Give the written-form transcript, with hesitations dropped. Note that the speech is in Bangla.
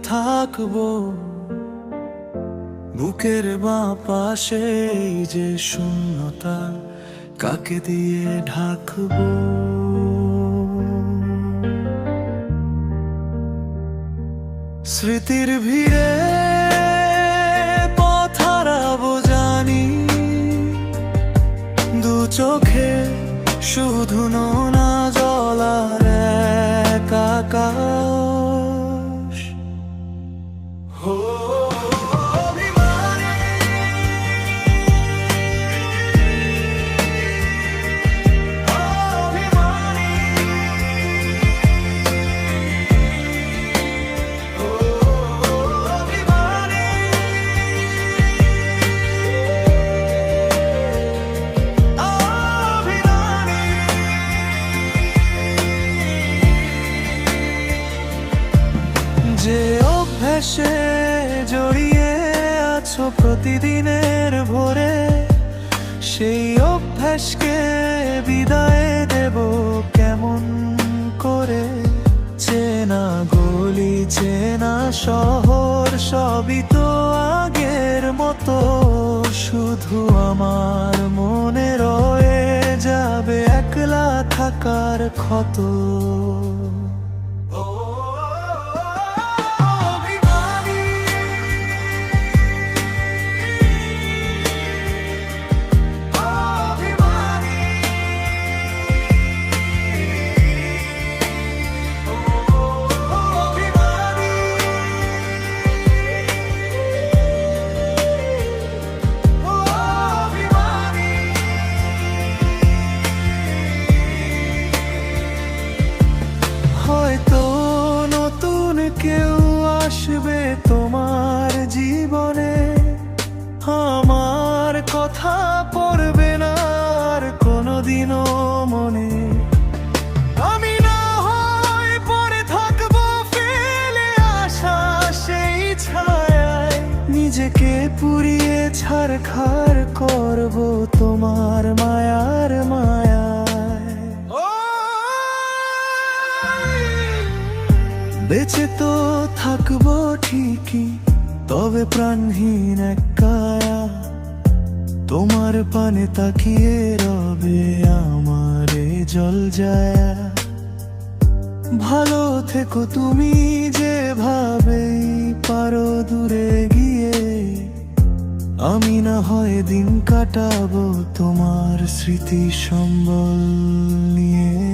থাকবো বুকের বাঁ পাশে এই যে শূন্যতা কাকে দিয়ে ঢাকবো। স্মৃতির ভিড়ে পথ হারাবো জানি, দু চোখে শুধু নোনা জল আর এক আকাশ। হো অভিমানী, অভিমানী, হো অভিমানী, অভিমানী। যে অভ্যাসে জড়িয়ে আছো প্রতিদিনের ভোরে, সেই অভ্যাসকে বিদায় দেব কেমন করে? চেনা গলি চেনা শহর সবই তো আগের মতো, শুধু আমার মনে রয়ে যাবে একলা থাকার ক্ষত। হয়তো নতুন কেউ আসবে তোমার জীবনে, আমার কথা পড়বে না আর কোনোদিনও মনে। আমি না হয় পড়ে থাকবো ফেলে আসা সেই ছায়ায়, নিজেকে পুড়িয়ে ছারখার করবো তোমার মায়ার মায়ায়। বেঁচে তো থাকবো ঠিকই, তবে প্রাণহীন এক কায়া, তোমার পানে তাকিয়ে রবে আমার জল যায়। ভালো থেকো তুমি যেভাবেই পারো দূরে গিয়ে, আমি না হয় দিন কাটাবো তোমার স্মৃতি সম্বল নিয়ে।